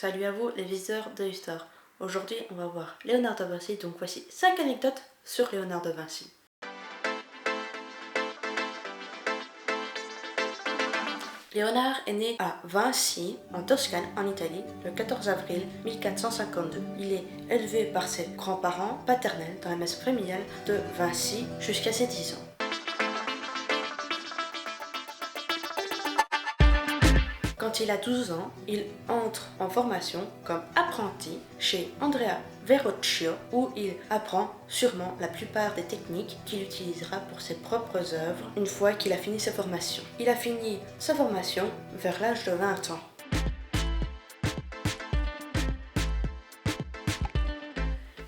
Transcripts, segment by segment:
Salut à vous les visiteurs de l'histoire. Aujourd'hui on va voir Léonard de Vinci, donc voici 5 anecdotes sur Léonard de Vinci. Léonard est né à Vinci, en Toscane, en Italie, le 14 avril 1452. Il est élevé par ses grands-parents paternels dans la maison familiale de Vinci jusqu'à ses 10 ans. Quand il a 12 ans, il entre en formation comme apprenti chez Andrea Verrocchio où il apprend sûrement la plupart des techniques qu'il utilisera pour ses propres œuvres une fois qu'il a fini sa formation. Il a fini sa formation vers l'âge de 20 ans.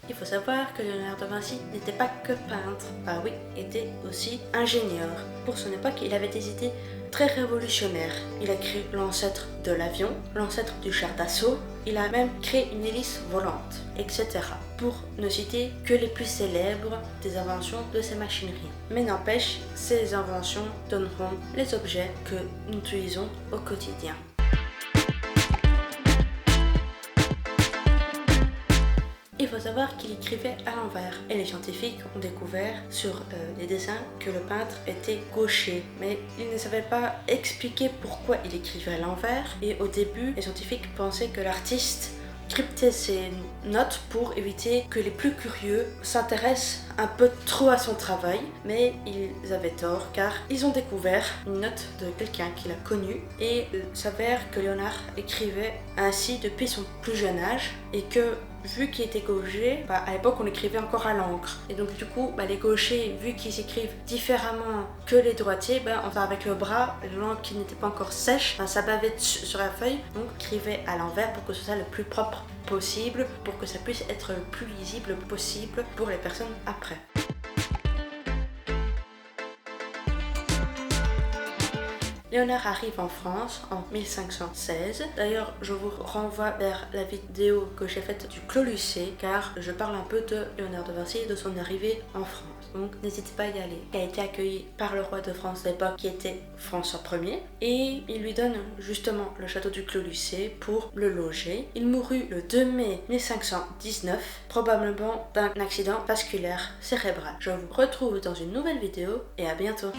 Il faut savoir que Léonard de Vinci n'était pas que peintre, ah oui, était aussi ingénieur. Pour son époque, il avait des idées très révolutionnaires. Il a créé l'ancêtre de l'avion, l'ancêtre du char d'assaut, il a même créé une hélice volante, etc. Pour ne citer que les plus célèbres des inventions de ces machineries. Mais n'empêche, ces inventions donneront les objets que nous utilisons au quotidien. Il faut savoir qu'il écrivait à l'envers et les scientifiques ont découvert sur les dessins que le peintre était gaucher, mais ils ne savaient pas expliquer pourquoi il écrivait à l'envers et au début les scientifiques pensaient que l'artiste cryptait ses notes pour éviter que les plus curieux s'intéressent un peu trop à son travail, mais ils avaient tort car ils ont découvert une note de quelqu'un qu'il a connu et il s'avère que Léonard écrivait ainsi depuis son plus jeune âge et que vu qu'il était gaucher, à l'époque on écrivait encore à l'encre et donc du coup les gauchers vu qu'ils écrivent différemment que les droitiers, enfin avec le bras, l'encre qui n'était pas encore sèche, ça bavait sur la feuille, donc écrivait à l'envers pour que ce soit le plus propre possible, pour que ça puisse être le plus lisible possible pour les personnes après. Léonard arrive en France en 1516. D'ailleurs, je vous renvoie vers la vidéo que j'ai faite du Clos Lucé car je parle un peu de Léonard de Vinci et de son arrivée en France. Donc n'hésitez pas à y aller. Il a été accueilli par le roi de France de l'époque qui était François Ier et il lui donne justement le château du Clos Lucé pour le loger. Il mourut le 2 mai 1519, probablement d'un accident vasculaire cérébral. Je vous retrouve dans une nouvelle vidéo et à bientôt.